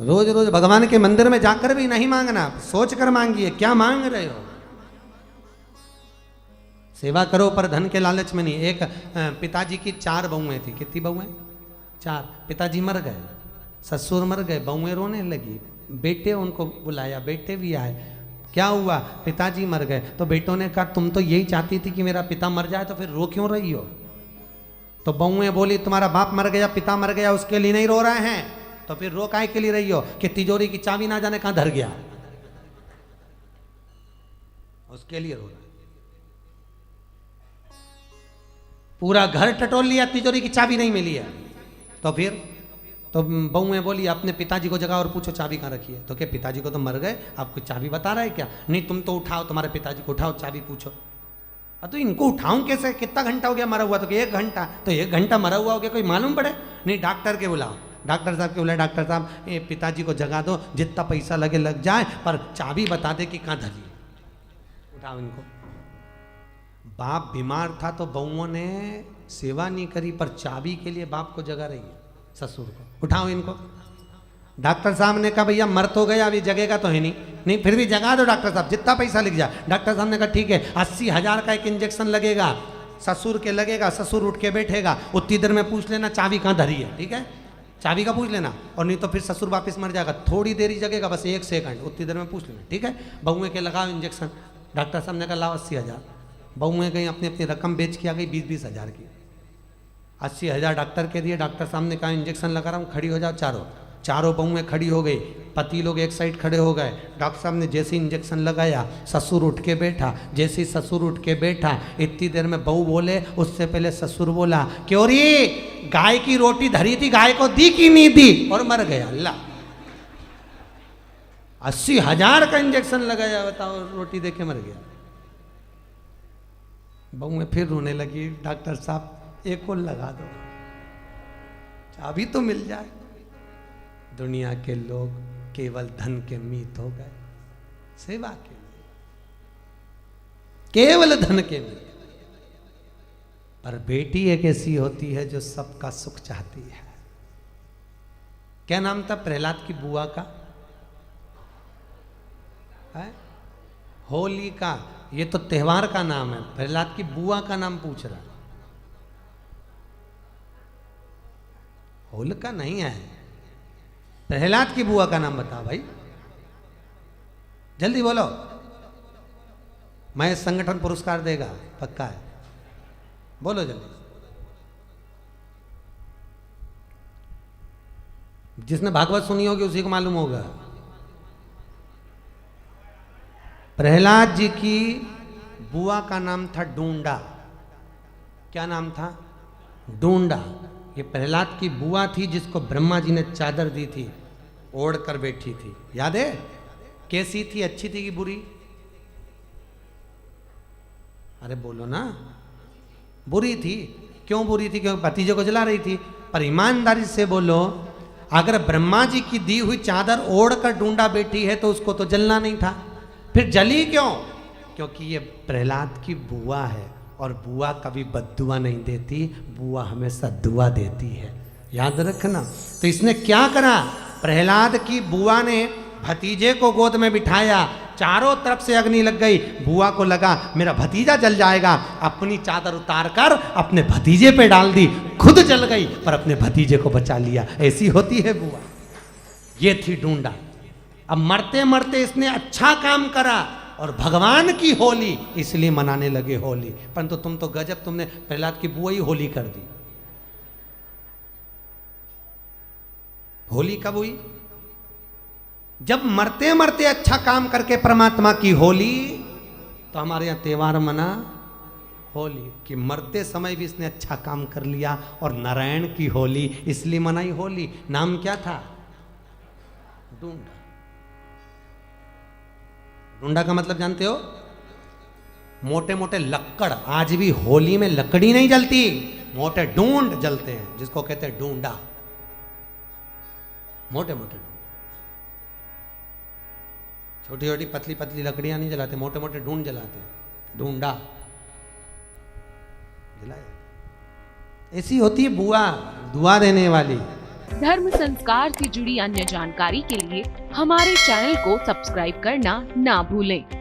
रोज रोज भगवान के मंदिर में जाकर भी नहीं मांगना, सोच कर मांगिए क्या मांग रहे हो। सेवा करो पर धन के लालच में नहीं। एक पिताजी की 4 बहुएं थी। कितनी बहुएं? 4। पिताजी मर गए, ससुर मर गए, बहुएं रोने लगी। बेटे उनको बुलाया, बेटे भी आए। क्या हुआ? पिताजी मर गए। तो बेटों ने कहा तुम तो यही चाहती थी कि मेरा पिता मर जाए, तो फिर रो क्यों रही हो? तो बहुएं बोली तुम्हारा बाप मर गया, पिता मर गया, उसके लिए नहीं रो रहे हैं, तो फिर रो काहे के लिए रही हो? कि तिजोरी की चाबी ना जाने कहां धर गया, उसके लिए रो रहा। पूरा घर टटोल लिया, तिजोरी की चाबी नहीं मिली है। तो फिर तो बहुएं बोली अपने पिताजी को जगाओ और पूछो चाबी कहाँ रखी है। तो क्या पिताजी को तो मर गए, आपको चाबी बता रहा है क्या? नहीं तुम तो उठाओ, तुम्हारे पिताजी को उठाओ, चाबी पूछो। तो इनको उठाऊं कैसे? कितना घंटा हो गया मरा हुआ? तो 1 घंटा। तो 1 घंटा मरा हुआ हो गया, कोई मालूम पड़े? नहीं डॉक्टर के बुलाओ। डॉक्टर साहब के बुलाए। डॉक्टर साहब ये पिताजी को जगा दो, जितना पैसा लगे लग जाए, पर चाबी बता दे कि कहाँ धरी। उठाओ इनको। बाप बीमार था तो बहुओं ने सेवा नहीं करी, पर चाबी के लिए बाप को जगा रही है, ससुर को। उठाओ इनको। डॉक्टर साहब ने कहा भैया मर तो गया, अभी जगेगा तो है नहीं। नहीं फिर भी जगा दो डॉक्टर साहब, जितना पैसा लिख जाए। डॉक्टर साहब ने कहा ठीक है, 80,000 का एक इंजेक्शन लगेगा, ससुर के लगेगा, ससुर उठ के बैठेगा, उतनी देर में पूछ लेना चाबी कहाँ धरी है, ठीक है? चाबी का पूछ लेना, और नहीं तो फिर ससुर वापस मर जाएगा, थोड़ी देर ही जगेगा, बस 1 सेकंड, उतनी देर में पूछ लेना, ठीक है? बहुएं के लगाओ इंजेक्शन। डॉक्टर साहब ने कहा लाओ 80,000। बहुएं गई अपनी अपनी रकम बेच के आ गई 20-20 हज़ार की। 80,000 डॉक्टर के दिए। डॉक्टर साहब ने कहा इंजेक्शन लगा रहा हूँ, खड़ी हो जाओ। चारों बहुएं खड़ी हो गई, पति लोग एक साइड खड़े हो गए। डॉक्टर साहब ने जैसे इंजेक्शन लगाया, ससुर उठ के बैठा। जैसे ससुर उठ के बैठा, इतनी देर में बहू बोले, उससे पहले ससुर बोला क्यों री गाय की रोटी धरी थी, गाय को दी कि नहीं दी? और मर गया। अल्लाह, 80,000 का इंजेक्शन लगाया, बताओ, रोटी देके मर गया। बहू में फिर रोने लगी, डॉक्टर साहब एक और लगा दो, चाबी तो मिल जाए। दुनिया के लोग केवल धन के मीत हो गए, सेवा के लिए केवल धन के मीत। पर बेटी एक ऐसी होती है जो सबका सुख चाहती है। क्या नाम था प्रहलाद की बुआ का? है होलिका। ये तो त्योहार का नाम है, प्रहलाद की बुआ का नाम पूछ रहा। होलिका नहीं है, प्रहलाद की बुआ का नाम बता भाई, जल्दी बोलो। मैं संगठन पुरस्कार देगा, पक्का है, बोलो जल्दी। जिसने भागवत सुनी होगी उसी को मालूम होगा। प्रहलाद जी की बुआ का नाम था डूंडा। क्या नाम था? डूंडा। ये प्रहलाद की बुआ थी जिसको ब्रह्मा जी ने चादर दी थी, ओढ़ कर बैठी थी। याद है? कैसी थी, अच्छी थी कि बुरी? अरे बोलो ना। बुरी थी। क्यों बुरी थी? क्योंकि भतीजे को जला रही थी। पर ईमानदारी से बोलो, अगर ब्रह्मा जी की दी हुई चादर ओढ़ कर डूंडा बैठी है तो उसको तो जलना नहीं था, फिर जली क्यों? क्योंकि ये प्रहलाद की बुआ है, और बुआ कभी बद्दुआ नहीं देती, बुआ हमेशा दुआ देती है, याद रखना। तो इसने क्या करा? प्रहलाद की बुआ ने भतीजे को गोद में बिठाया, चारों तरफ से अग्नि लग गई। बुआ को लगा मेरा भतीजा जल जाएगा, अपनी चादर उतार कर अपने भतीजे पे डाल दी, खुद जल गई पर अपने भतीजे को बचा लिया। ऐसी होती है बुआ। ये थी डूंडा। अब मरते मरते इसने अच्छा काम करा और भगवान की होली इसलिए मनाने लगे होली। परंतु तुम तो गजब, तुमने प्रहलाद की बुआ ही होली कर दी। होली कब हुई? जब मरते मरते अच्छा काम करके परमात्मा की होली। तो हमारे यहाँ त्योहार मना होली कि मरते समय भी इसने अच्छा काम कर लिया, और नारायण की होली इसलिए मनाई होली। नाम क्या था? डूंडा। डूंडा का मतलब जानते हो? मोटे मोटे लक्कड़। आज भी होली में लकड़ी नहीं जलती, मोटे डूंड जलते हैं, जिसको कहते हैं डूंडा। मोटे मोटे छोटी छोटी पतली पतली लकड़ियां नहीं जलाते, मोटे मोटे ढूंढ जलाते हैं, ढूंढा जलाया। ऐसी होती है बुआ, दुआ देने वाली। धर्म संस्कार से जुड़ी अन्य जानकारी के लिए हमारे चैनल को सब्सक्राइब करना ना भूलें।